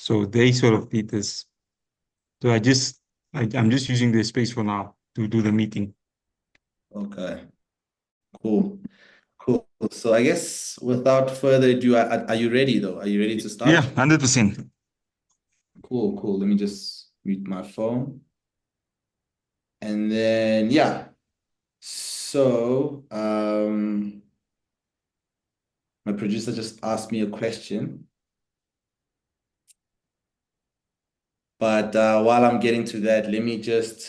So they sort of did this. So I'm just using the space for now to do the meeting. Okay, cool. Cool. So I guess without further ado, are you ready though? Are you ready to Yeah, start? 100%. Cool, cool. Let me just mute my phone. And then yeah. So my producer just asked me a question. But while I'm getting to that, let me just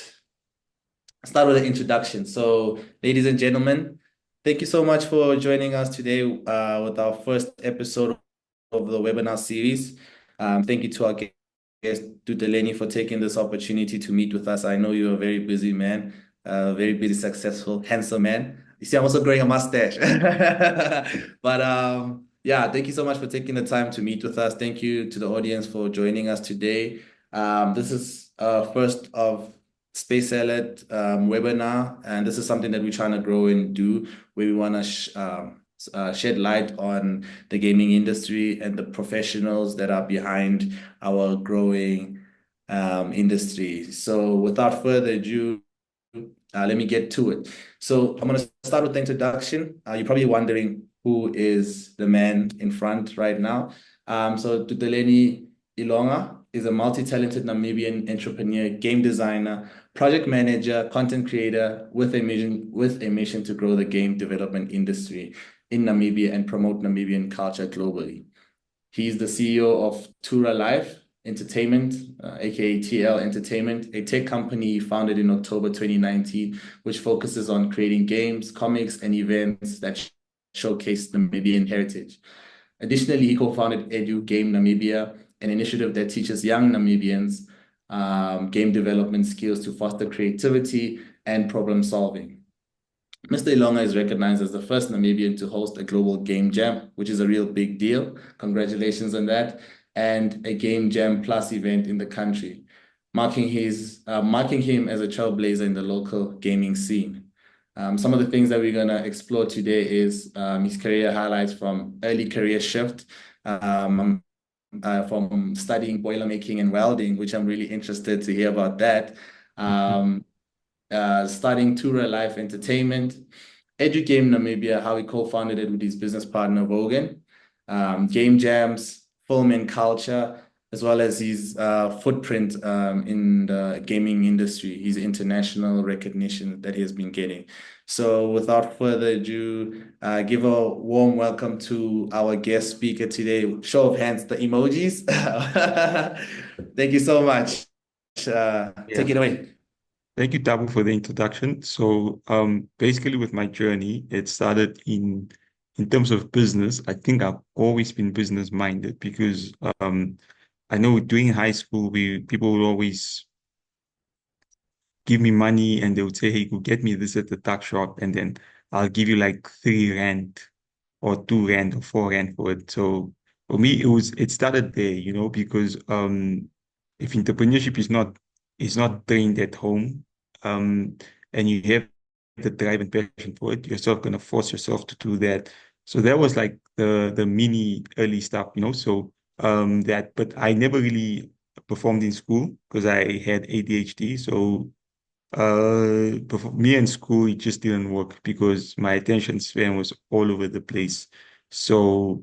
start with an introduction. So, ladies and gentlemen, thank you so much for joining us today with our first episode of the webinar series. Thank you to our guest, Tutaleni, for taking this opportunity to meet with us. I know you're a very busy man, very busy, successful, handsome man. You see, I'm also growing a mustache. But yeah, thank you so much for taking the time to meet with us. Thank you to the audience for joining us today. This is first of SpaceSalad webinar, and this is something that we're trying to grow and do, where we want to shed light on the gaming industry and the professionals that are behind our growing industry. So, without further ado, let me get to it. So, I'm going to start with the introduction. You're probably wondering who is the man in front right now. So, Tutaleni Ilonga is a multi-talented Namibian entrepreneur, game designer, project manager, content creator with a mission to grow the game development industry in Namibia and promote Namibian culture globally. He's the CEO of Tura Life Entertainment, aka TL Entertainment, a tech company founded in October 2019, which focuses on creating games, comics, and events that showcase Namibian heritage. Additionally, he co-founded Edu Game Namibia, an initiative that teaches young Namibians game development skills to foster creativity and problem solving. Mr. Ilonga is recognized as the first Namibian to host a global game jam, which is a real big deal. Congratulations on that. And a game jam plus event in the country, marking him as a trailblazer in the local gaming scene. Some of the things that we're gonna explore today is his career highlights from early career shift, from studying boilermaking and welding, which I'm really interested to hear about that. Um, Starting Tura Life Entertainment, Educame Namibia, how he co-founded it with his business partner Vogan, game jams, film and culture, as well as his footprint in the gaming industry, his international recognition that he has been getting. So without further ado, give a warm welcome to our guest speaker today. Show of hands, the emojis. Thank you so much. Yeah. Take it away. Thank you, Thabo, for the introduction. So, basically, with my journey, it started in terms of business. I think I've always been business minded because I know during high school, we people would always give me money and they would say, "Hey, go get me this at the tuck shop, and then I'll give you like 3 rand or 2 rand or 4 rand for it." So for me, it started there, because if entrepreneurship is not trained at home, um, and you have the drive and passion for it, you're sort of gonna force yourself to do that. So that was like the mini early stuff, So but I never really performed in school because I had ADHD. So me and school, it just didn't work because my attention span was all over the place. So,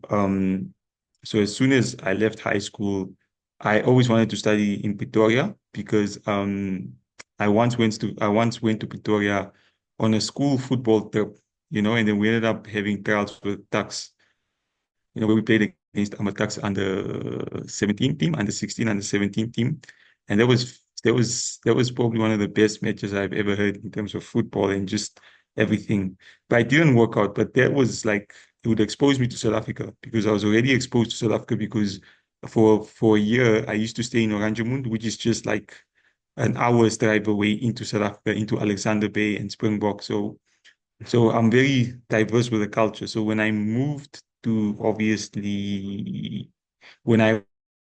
so as soon as I left high school, I always wanted to study in Pretoria because I once went to Pretoria on a school football trip, and then we ended up having trials with Tuks, where we played against Amatax under 17 team, under 16, under 17 team. And that was probably one of the best matches I've ever heard in terms of football and just everything. But it didn't work out. But that was like it would expose me to South Africa because I was already exposed to South Africa because for a year I used to stay in Oranjemund, which is just like an hour's drive away into South Africa, into Alexander Bay and Springbok. So I'm very diverse with the culture. So when I moved to obviously when I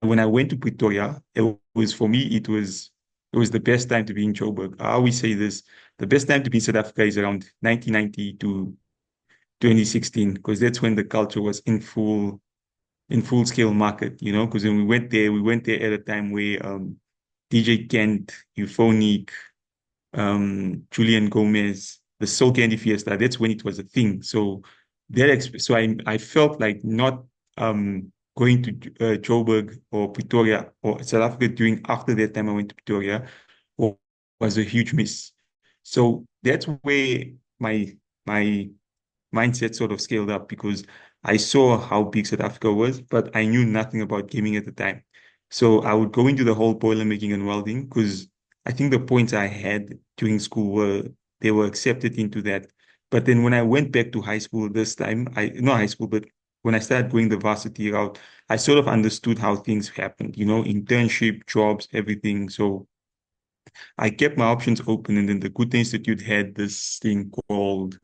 went to Pretoria, it was for me, it was the best time to be in Joburg. I always say this, the best time to be in South Africa is around 1990 to 2016, because that's when the culture was in full, in full scale market, because when we went there at a time where DJ Kent, Euphonic, Julian Gomez, the Soul Candy Fiesta, that's when it was a thing. So I felt like not going to Joburg or Pretoria or South Africa during after that time I went to Pretoria wa- was a huge miss. So that's where my mindset sort of scaled up because I saw how big South Africa was, but I knew nothing about gaming at the time. So I would go into the whole boiler making and welding because I think the points I had during school they were accepted into that. But then when I went back to high school this time, I not high school, but when I started going the varsity route, I sort of understood how things happened, internship, jobs, everything. So I kept my options open, and then the Good Institute had this thing called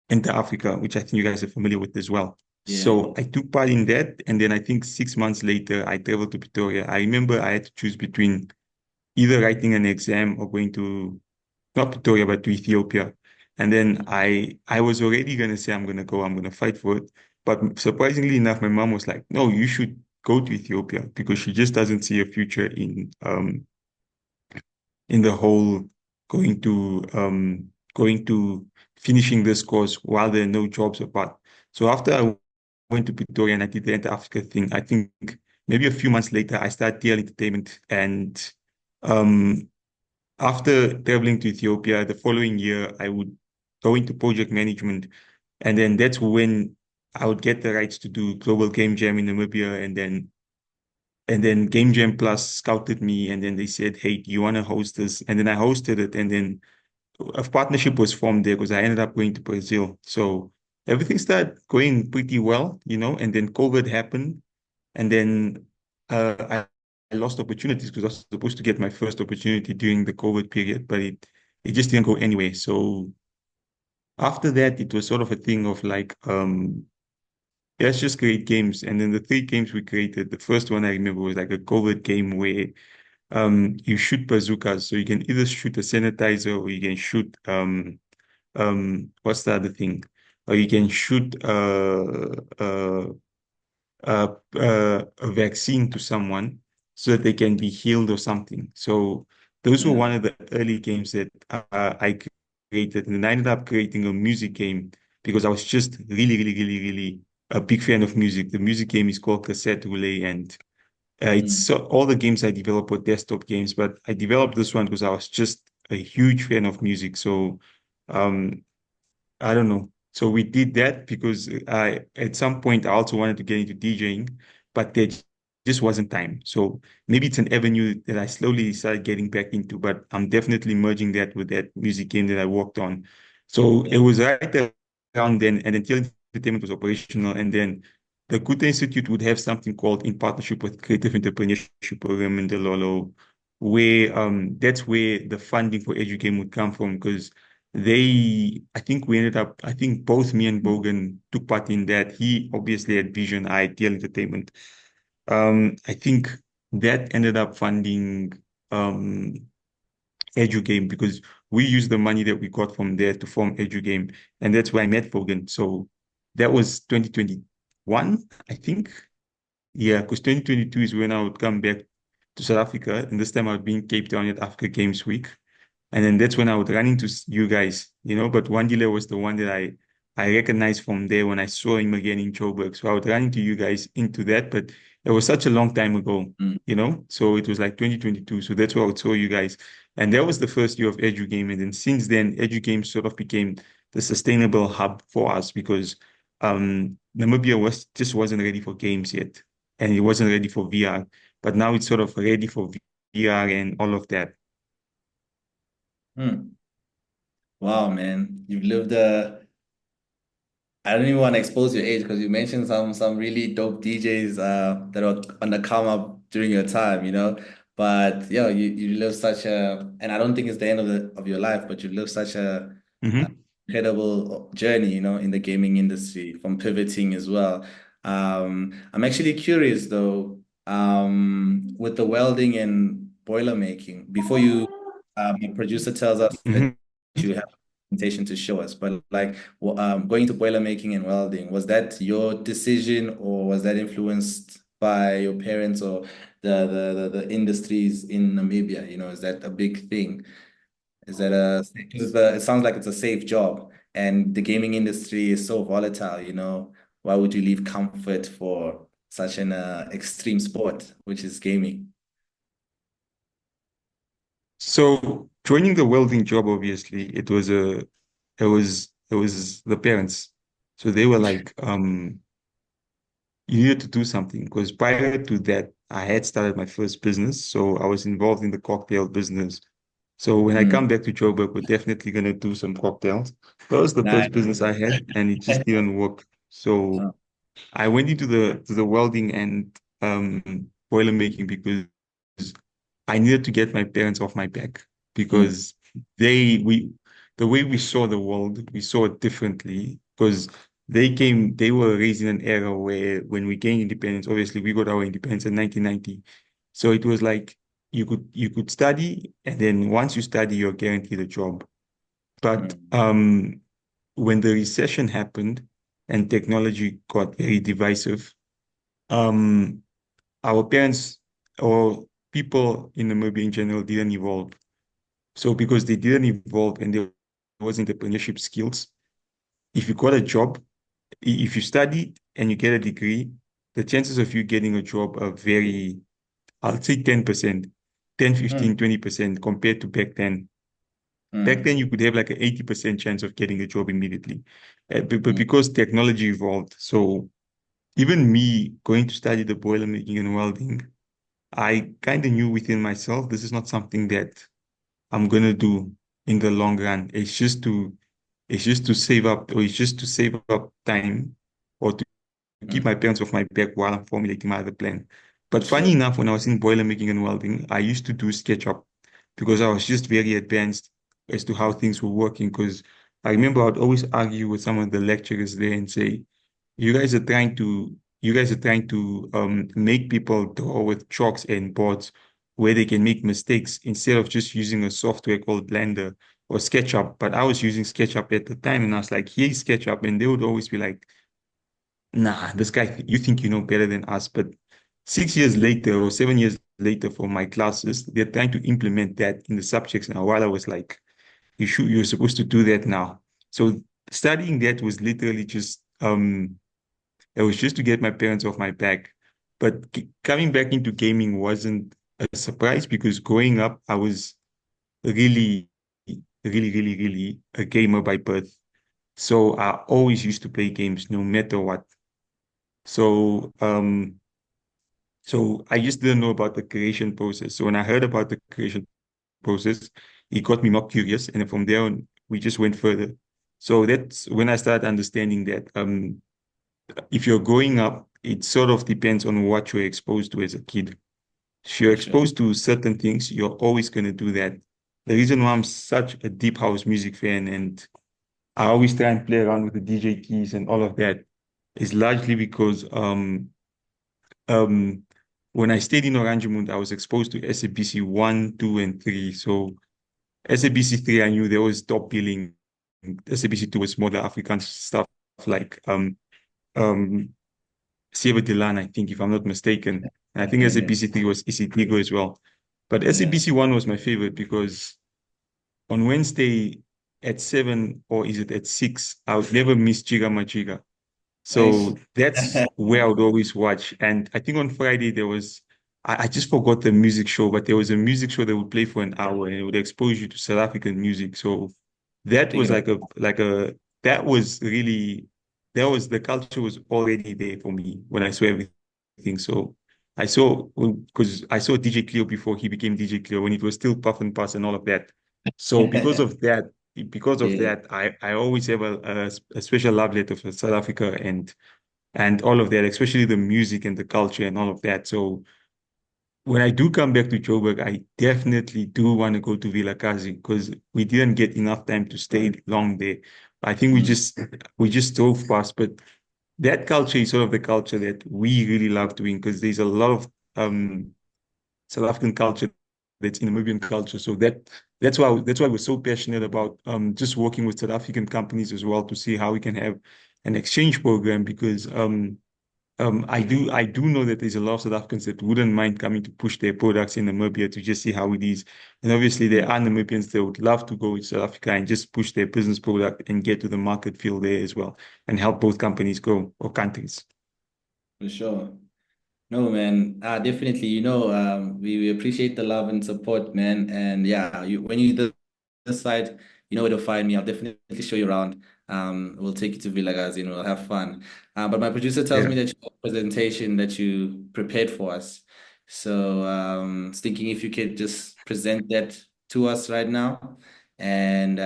into Africa, which I think you guys are familiar with as well. Yeah. So I took part in that. And then I think 6 months later, I traveled to Pretoria. I remember I had to choose between either writing an exam or going to, not Pretoria, but to Ethiopia. And then I was already going to say, I'm going to fight for it. But surprisingly enough, my mom was like, no, you should go to Ethiopia because she just doesn't see a future in the whole going to finishing this course while there are no jobs apart. So after I went to Pretoria and I did the Enter Africa thing, I think maybe a few months later I started TL Entertainment and um after traveling to Ethiopia the following year I would go into project management and then that's when I would get the rights to do Global Game Jam in Namibia and then Game Jam Plus scouted me and then they said, hey, do you want to host this? And then I hosted it and then a partnership was formed there because I ended up going to Brazil. So everything started going pretty well, and then COVID happened. And then I lost opportunities because I was supposed to get my first opportunity during the COVID period, but it just didn't go anyway. So after that, it was sort of a thing of like, let's just create games. And then the three games we created, the first one I remember was like a COVID game where you shoot bazookas. So you can either shoot a sanitizer or you can shoot what's the other thing? Or you can shoot a vaccine to someone so that they can be healed or something. So those were Yeah. one of the early games that I created. And then I ended up creating a music game because I was just really, really, really, really a big fan of music. The music game is called Cassette Roulette, and it's Mm. so all the games I develop were desktop games, but I developed this one because I was just a huge fan of music. So um, I don't know. So we did that because I at some point I also wanted to get into DJing, but there just wasn't time. So maybe it's an avenue that I slowly started getting back into, but I'm definitely merging that with that music game that I worked on. So it was right around then, and then Till Entertainment was operational, and then the Kuta Institute would have something called in partnership with Creative Entrepreneurship Program in Delolo, where that's where the funding for EduGame would come from because I think both me and Bogan took part in that. He obviously had Vision, I had TL Entertainment. I think that ended up funding um, EduGame because we used the money that we got from there to form EduGame. And that's where I met Bogan. So that was 2021, I think. Yeah, because 2022 is when I would come back to South Africa. And this time I would be in Cape Town at Africa Games Week. And then that's when I would run into you guys, but Wandile was the one that I recognized from there when I saw him again in Joburg. So I would run into you guys into that, but it was such a long time ago, Mm. So it was like 2022. So that's where I saw you guys. And that was the first year of EduGame. And then since then, EduGame sort of became the sustainable hub for us because Namibia just wasn't ready for games yet. And it wasn't ready for VR. But now it's sort of ready for VR and all of that. Mm. Wow, man. You've lived I don't even want to expose your age because you mentioned some really dope DJs that were on the come up during your time, But yeah, you live such and I don't think it's the end of your life, but you live such a Hmm. incredible journey, in the gaming industry from pivoting as well. I'm actually curious though, with the welding and boiler making, before your producer tells us that Hmm. you have. presentation to show us. But like going to boiler making and welding, was that your decision or was that influenced by your parents or the industries in Namibia? You know, is that a big thing? Is that because it sounds like it's a safe job and the gaming industry is so volatile, you know? Why would you leave comfort for such an extreme sport, which is gaming? So joining the welding job, obviously, it was the parents. So they were like, you needed to do something because prior to that, I had started my first business. So I was involved in the cocktail business. So when I come Mm. back to Joburg, we're definitely gonna do some cocktails. That was the Nice. first business I had, and it just didn't work. So Oh, I went into the welding and boiler making because I needed to get my parents off my back mm, because we the way we saw the world, we saw it differently because they were raised in an era where when we gained independence, obviously we got our independence in 1990. So it was like you could study and then once you study, you're guaranteed a job. But mm, when the recession happened and technology got very divisive, um, our parents or people in Namibia in general didn't evolve. So because they didn't evolve and there was entrepreneurship skills, if you got a job, if you study and you get a degree, the chances of you getting a job are very, I'll say 10%, 10, mm, 15, 20% compared to back then. Back mm, then, you could have like an 80% chance of getting a job immediately. But mm, because technology evolved, so even me going to study the boiler making and welding, I kind of knew within myself this is not something that I'm gonna do in the long run. It's just to save up, or it's just to save up time, or to keep mm. my parents off my back while I'm formulating my other plan. But funny Sure. enough, when I was in boiler making and welding, I used to do SketchUp because I was just very advanced as to how things were working. Because I remember I'd always argue with some of the lecturers there and say, you guys are trying to make people draw with chalks and boards where they can make mistakes instead of just using a software called Blender or SketchUp. But I was using SketchUp at the time and I was like, here's SketchUp. And they would always be like, nah, this guy, you think you know better than us. But 6 years later or 7 years later for my classes, they're trying to implement that in the subjects now. While I was like, you're supposed to do that now. So studying that was literally just it was just to get my parents off my back. But coming back into gaming wasn't a surprise because growing up, I was really, really, really, really a gamer by birth. So I always used to play games no matter what. So so I just didn't know about the creation process. So when I heard about the creation process, it got me more curious. And then from there on, we just went further. So that's when I started understanding that if you're growing up, it sort of depends on what you're exposed to as a kid. If you're For sure. exposed to certain things, you're always going to do that. The reason why I'm such a deep house music fan and I always try and play around with the DJ keys and all of that is largely because um, when I stayed in Oranjemund, I was exposed to SABC 1, 2, and 3. So SABC 3, I knew there was top billing. SABC 2 was more the African stuff like um Save Dilan, I think, if I'm not mistaken. And I think SABC 3 was EC3 as well. But Yeah. SABC 1 was my favorite because on Wednesday at 7 or is it at 6, I would never miss Chiga Machiga. Nice. So that's where I would always watch. And I think on Friday there was, I just forgot the music show, but there was a music show that would play for an hour and it would expose you to South African music. So that Pick was it up. that was really, that was, the culture was already there for me when I saw everything. So I saw, because I saw DJ Cleo before he became DJ Cleo when it was still Puff and Pass and all of that. So because of Yeah. that, I always have a special love letter for South Africa and all of that, especially the music and the culture and all of that. So when I do come back to Joburg, I definitely do want to go to Vilakazi because we didn't get enough time to stay long there. I think we Mm, just drove past, but that culture is sort of the culture that we really love doing because there's a lot of South African culture that's in Namibian culture. So that's why we're so passionate about just working with South African companies as well to see how we can have an exchange program because I do know that there's a lot of South Africans that wouldn't mind coming to push their products in Namibia to just see how it is. And obviously there are Namibians that would love to go to South Africa and just push their business product and get to the market field there as well and help both companies grow or countries. For sure. No, man. Definitely. We appreciate the love and support, man. And yeah, when you this side, you know where to find me. I'll definitely show you around. We'll take you to Villagaz, we'll have fun. But my producer tells Yeah. me that you have a presentation that you prepared for us. So I was thinking if you could just present that to us right now and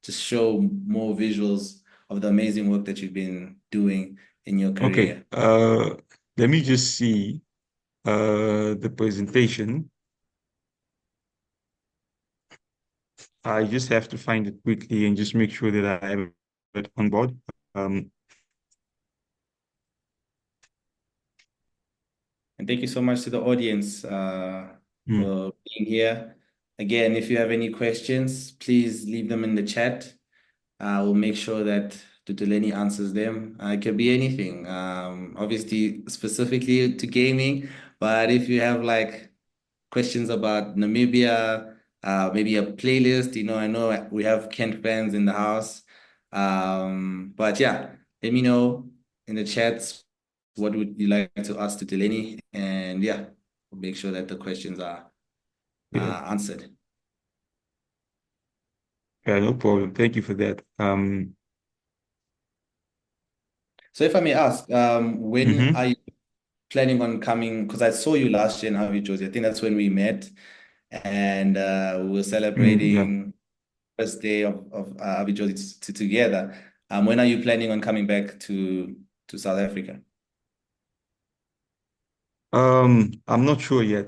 just show more visuals of the amazing work that you've been doing in your Okay. career. Let me just see the presentation. I just have to find it quickly and just make sure that I have it on board. Um, And thank you so much to the audience hmm, for being here. Again, if you have any questions, please leave them in the chat. We'll make sure that Tutaleni answers them. It could be anything, obviously specifically to gaming, but if you have like questions about Namibia, maybe a playlist, I know we have Kent fans in the house. But yeah, let me know in the chats what would you like to ask to Delaney, and yeah, we'll make sure that the questions are yeah, answered. yeah, no problem. Thank you for that. So if I may ask, when are Mhm. you planning on coming? Because I saw you last year in Harvey, Josie. I think that's when we met, and we were Yeah. celebrating first day of Harvey Josie together. When are you planning on coming back to South Africa? I'm not sure yet.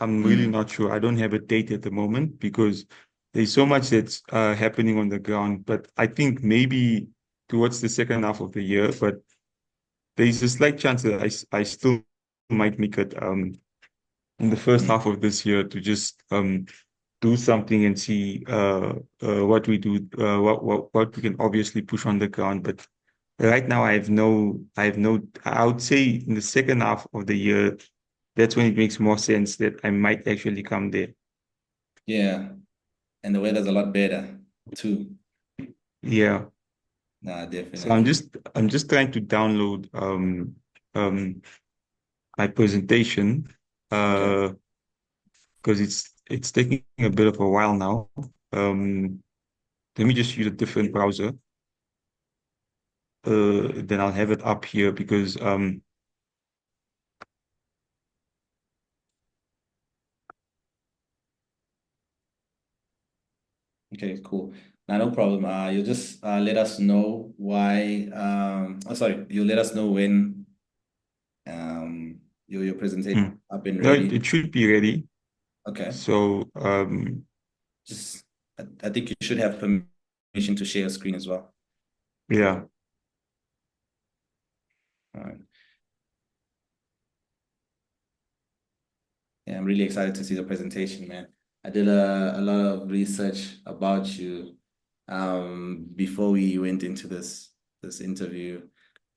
I'm really Mm, not sure. I don't have a date at the moment because there's so much that's happening on the ground. But I think maybe towards the second half of the year, but there's a slight chance that I still might make it in the first half of this year to just do something and see what we do, what we can obviously push on the ground. But right now, I would say in the second half of the year, that's when it makes more sense that I might actually come there. yeah, and the weather's a lot better too. Yeah. Nah, So I'm definitely. just I'm just trying to download um my presentation Okay. uh because it's taking a bit of a while now. Um, Let me just use a different browser. Then I'll have it up here because Okay, cool. Now, no problem. You'll just let us know why. Sorry, you'll let us know when your presentation hmm. up and No, it, ready. it should be ready. Okay. So Just I think you should have permission to share your screen as well. yeah. All right. Yeah, I'm really excited to see the presentation, man. I did a lot of research about you before we went into this interview.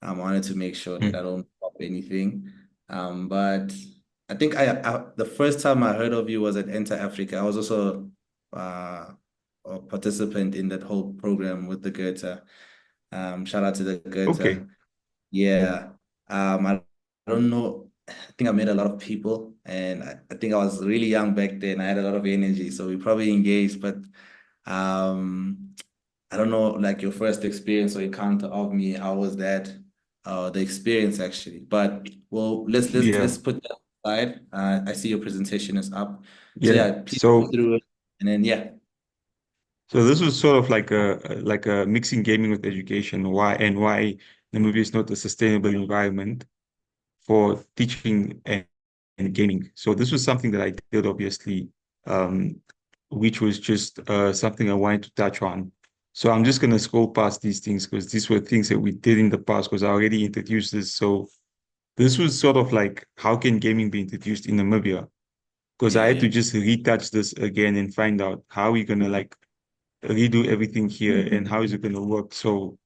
I wanted to make sure that I Hmm. don't pop anything. But I think the first time I heard of you was at Enter Africa. I was also a participant in that whole program with the Goethe. Shout out to the Goethe. Okay. Yeah. I don't know. I think I met a lot of people, and I think I was really young back then. I had a lot of energy, so we probably engaged, but um I don't know, like your first experience or encounter of me, how was that? The experience actually. But well, let's Yeah. put that aside. I see your presentation is up. So Yeah. yeah, please go So through it. And then yeah. so this was sort of like a mixing gaming with education. Why the movie is not a sustainable environment for teaching and gaming. So this was something that I did, obviously, um, which was just something I wanted to touch on. So I'm just going to scroll past these things because these were things that we did in the past because I already introduced this. So this was sort of like, how can gaming be introduced in Namibia? because I Yeah, had to yeah. just retouch this again and find out how we're gonna like redo everything here and how is it gonna work. So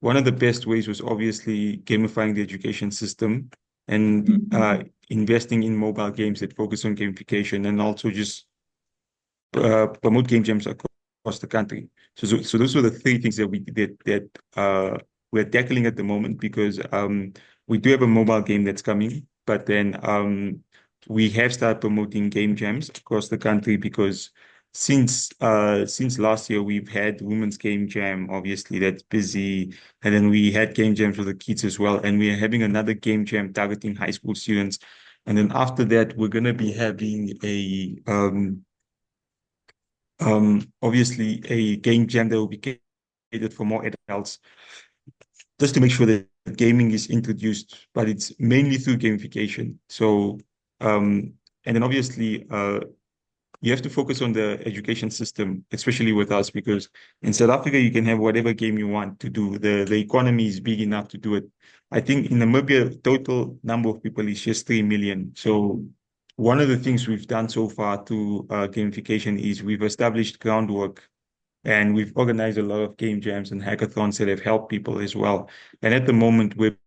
one of the best ways was obviously gamifying the education system and investing in mobile games that focus on gamification and also just promote game jams across the country. So those were the three things that we're tackling at the moment because we do have a mobile game that's coming, but then we have started promoting game jams across the country because since last year we've had women's game jam, obviously that's busy, and then we had game jams for the kids as well, and we are having another game jam targeting high school students. And then after that, we're gonna be having a obviously a game jam that will be catered for more adults, just to make sure that gaming is introduced, but it's mainly through gamification. So, and then obviously, you have to focus on the education system, especially with us, because in South Africa, you can have whatever game you want to do. The economy is big enough to do it. I think in Namibia, total number of people is just 3 million. So one of the things we've done so far to gamification is we've established groundwork and we've organized a lot of game jams and hackathons that have helped people as well. And at the moment, we're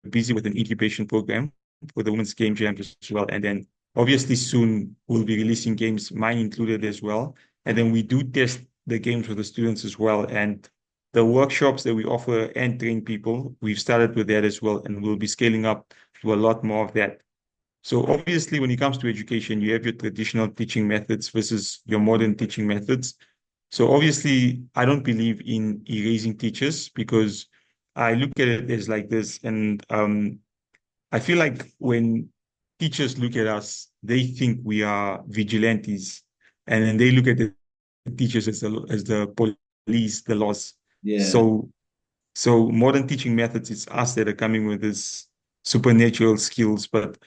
busy with an incubation program for the women's game jams as well. And then obviously soon we'll be releasing games, mine included as well. And then we do test the games for the students as well. And the workshops that we offer and train people, we've started with that as well. And we'll be scaling up to a lot more of that. So obviously, when it comes to education, you have your traditional teaching methods versus your modern teaching methods. So obviously, I don't believe in erasing teachers because I look at it as like this, and I feel like when teachers look at us, they think we are vigilantes, and then they look at the teachers as the police, the laws. Yeah, So modern teaching methods, it's us that are coming with this supernatural skills, but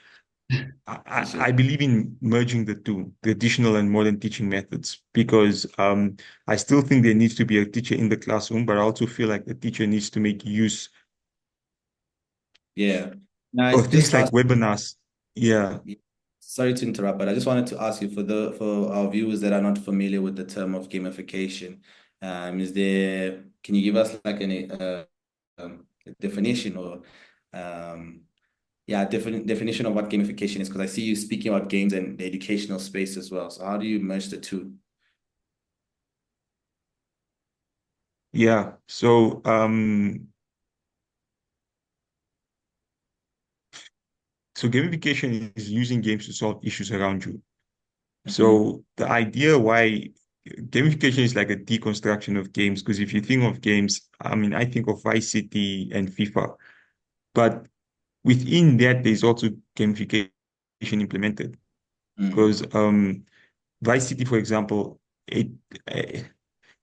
for I sure. believe in merging the two, traditional and modern teaching methods, because I still think there needs to be a teacher in the classroom, but I also feel like the teacher needs to make use Yeah. Now, I of just things like asked, webinars. Yeah, sorry to interrupt, but I just wanted to ask you for our viewers that are not familiar with the term of gamification, can you give us like a definition or yeah, definition of what gamification is? Because I see you speaking about games and the educational space as well. So how do you merge the two? yeah. So gamification is using games to solve issues around you. So the idea why gamification is like a deconstruction of games, because if you think of games, I mean, I think of Vice City and FIFA, but within that, there's also gamification implemented. Mm. Because Vice City, for example, eh,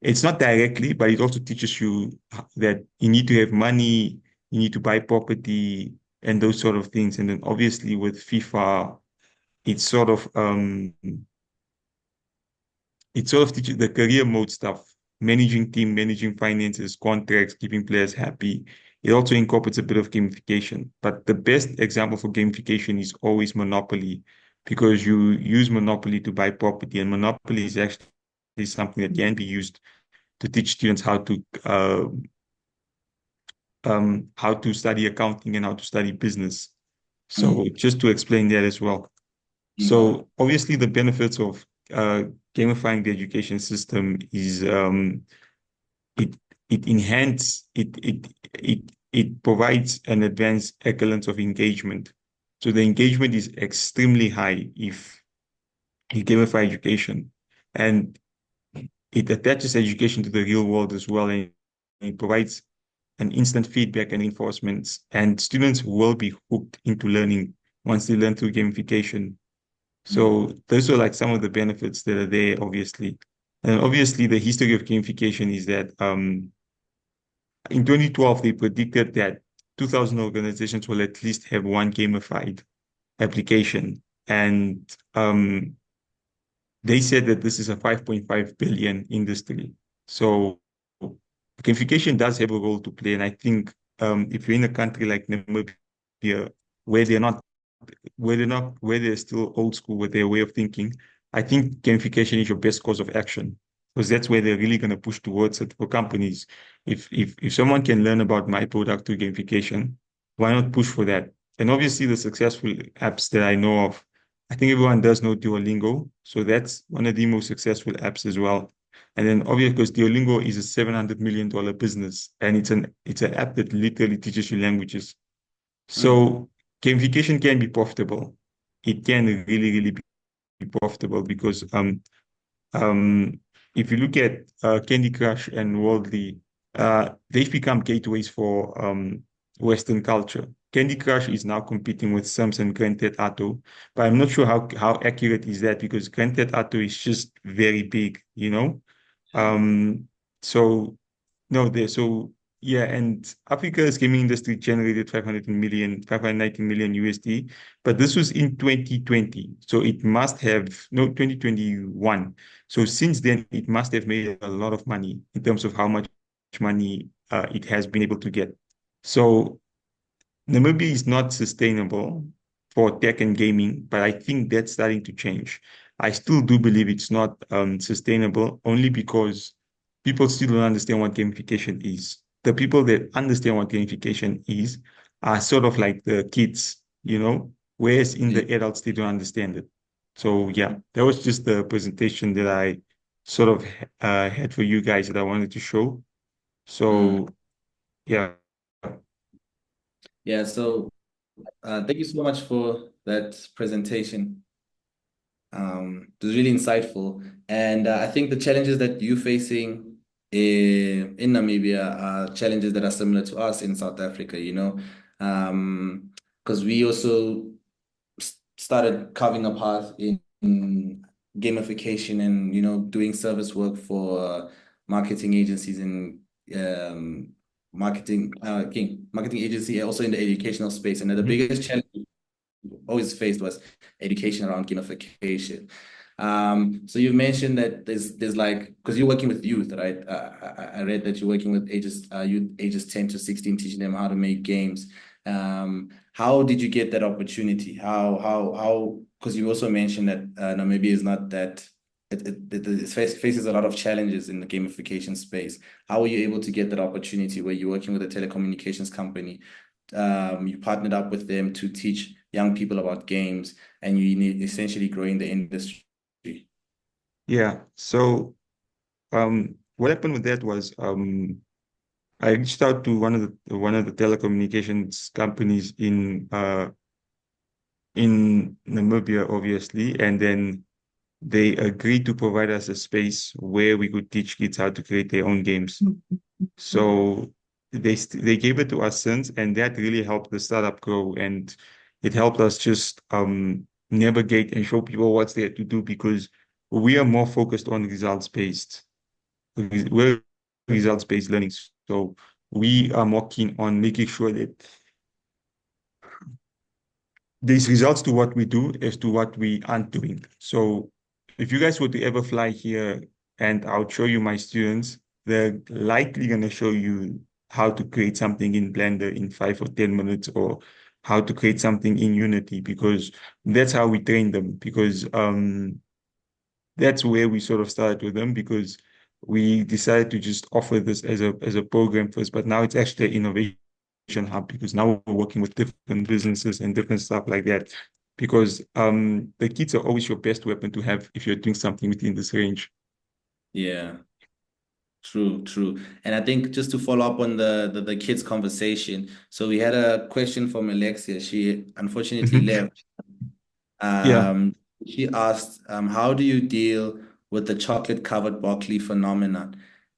it's not directly, but it also teaches you that you need to have money, you need to buy property, and those sort of things. And then obviously with FIFA, it's sort of it sort of teaches the career mode stuff, managing team, managing finances, contracts, keeping players happy. It also incorporates a bit of gamification. But the best example for gamification is always Monopoly, because you use Monopoly to buy property, and Monopoly is actually something that can be used to teach students how to study accounting and how to study business. So Mm. just to explain that as well. Okay. So obviously the benefits of gamifying the education system is it it enhances it provides an advanced excellence of engagement. So the engagement is extremely high if you gamify education, and it attaches education to the real world as well, and it provides an instant feedback and reinforcements, and students will be hooked into learning once they learn through gamification. Mm. So those are like some of the benefits that are there, obviously. And obviously, the history of gamification is that in 2012, they predicted that 2,000 organizations will at least have one gamified application. And they said that this is a 5.5 billion industry. So gamification does have a role to play. And I think if you're in a country like Namibia, where they're not where they're still old school with their way of thinking, I think gamification is your best course of action because that's where they're really going to push towards it for companies. If someone can learn about my product through gamification, why not push for that? And obviously, the successful apps that I know of, I think everyone does know Duolingo, so that's one of the most successful apps as well. And then obviously, because Duolingo is a $700 million business, and it's an app that literally teaches you languages. Mm. So gamification can be profitable. It can really be profitable because um if you look at Candy Crush and Worldly, they've become gateways for Western culture. Candy Crush is now competing with Sims and Grand Theft Auto, but I'm not sure how accurate is that because Grand Theft Auto is just very big, you know? Um, so no, so yeah, and Africa's gaming industry generated 590 million USD, but this was in 2020. So it must have, no, 2021. So since then, it must have made a lot of money in terms of how much money it has been able to get. So Namibia is not sustainable for tech and gaming, but I think that's starting to change. I still do believe it's not sustainable only because people still don't understand what gamification is. The people that understand what gamification is are sort of like the kids, whereas in Yeah. the adults, they don't understand it. So yeah, that was just the presentation that I sort of had for you guys that I wanted to show. Mm. So yeah. Yeah, so thank you so much for that presentation. It was really insightful. And I think the challenges that you're facing in Namibia are challenges that are similar to us in South Africa, because we also started carving a path in gamification and, doing service work for marketing agencies and marketing agency, also in the educational space. And the Mhm. biggest challenge always faced was education around gamification. So you mentioned that there's like, because you're working with youth, right? I read that you're working with youth ages 10 to 16, teaching them how to make games. How did you get that opportunity? Because you also mentioned that Namibia is not that, it faces a lot of challenges in the gamification space. How were you able to get that opportunity where you're working with a telecommunications company? You partnered up with them to teach young people about games, and you need essentially growing the industry. Yeah. So what happened with that was I reached out to one of the telecommunications companies in Namibia, obviously, and then they agreed to provide us a space where we could teach kids how to create their own games. So they gave it to us since, and that really helped the startup grow, and it helped us just navigate and show people what's there to do because we are more focused on results based. We're results-based learning. So we are more keen on making sure that there's results to what we do as to what we aren't doing. So if you guys were to ever fly here and I'll show you my students, they're likely going to show you how to create something in Blender in 5 or 10 minutes or how to create something in Unity because that's how we train them because that's where we sort of started with them because we decided to just offer this as a program first, but now it's actually an innovation hub because now we're working with different businesses and different stuff like that. Because the kids are always your best weapon to have if you're doing something within this range. Yeah, true, true. And I think just to follow up on the kids' conversation, so we had a question from Alexia. She unfortunately Mhm. left. Yeah. She asked, how do you deal with the chocolate-covered broccoli phenomenon?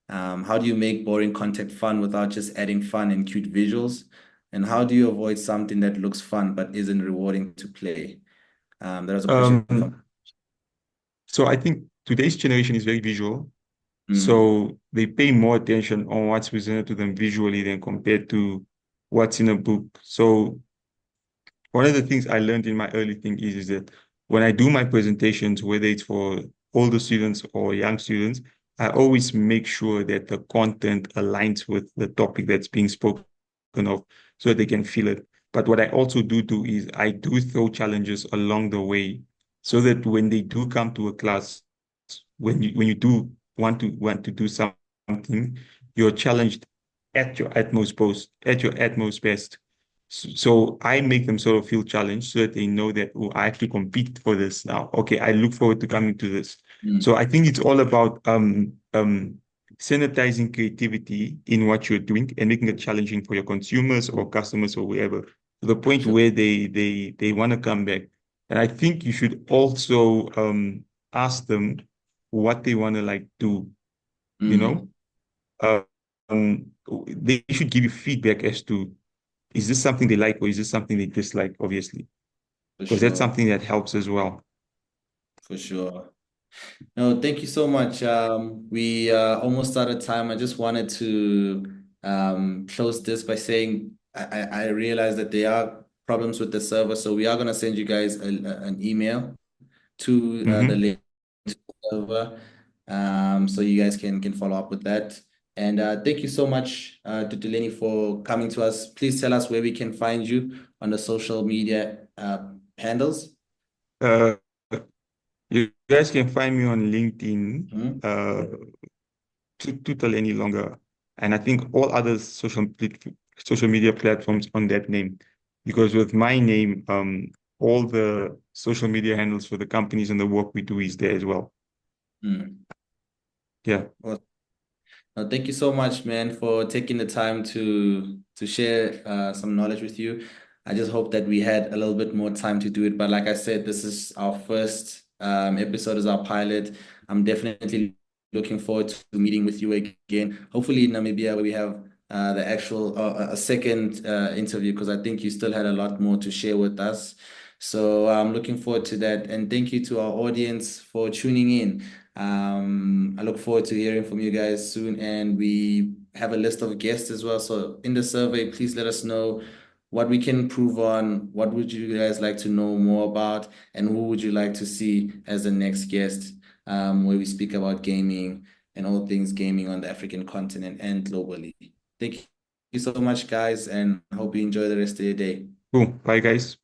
How do you make boring content fun without just adding fun and cute visuals? And how do you avoid something that looks fun but isn't rewarding to play? That was a question from. Um, so I think today's generation is very visual. Mm, So they pay more attention on what's presented to them visually than compared to what's in a book. So one of the things I learned in my early thing is that when I do my presentations, whether it's for older students or young students, I always make sure that the content aligns with the topic that's being spoken of so that they can feel it. But what I also do is I do throw challenges along the way so that when they do come to a class, when you do want to do something, you're challenged at your utmost best. So I make them sort of feel challenged so that they know that, oh, I have to compete for this now. Okay, I look forward to coming to this. So I think it's all about sanitizing creativity in what you're doing and making it challenging for your consumers or customers or whoever, to the point Sure. where they want to come back. And I think you should also ask them what they want to like do, you know? Uh, they should give you feedback as to, is this something they like or is this something they dislike, obviously, For because that's sure. something that helps as well. For sure. No, thank you so much. We almost out of time. I just wanted to close this by saying I realize that there are problems with the server, so we are going to send you guys an email to the Hmm. link to the server, so you guys can follow up with that. And thank you so much, Tutaleni, for coming to us. Please tell us where we can find you on the social media handles. Uh, you guys can find me on LinkedIn, Mhm. uh, Tutaleni Ilonga, and I think all other social media platforms on that name. Because with my name, all the social media handles for the companies and the work we do is there as well. Mm. Yeah. Well, thank you so much, man, for taking the time to share some knowledge with you. I just hope that we had a little bit more time to do it. But like I said, this is our first episode, is our pilot. I'm definitely looking forward to meeting with you again. Hopefully in Namibia, where we have the actual a second interview, because I think you still had a lot more to share with us. So I'm looking forward to that. And thank you to our audience for tuning in. I look forward to hearing from you guys soon, and we have a list of guests as well. So in the survey, please let us know what we can improve on, what would you guys like to know more about, and who would you like to see as the next guest, where we speak about gaming and all things gaming on the African continent and globally. Thank you so much, guys, and I hope you enjoy the rest of your day. Cool. Bye, guys.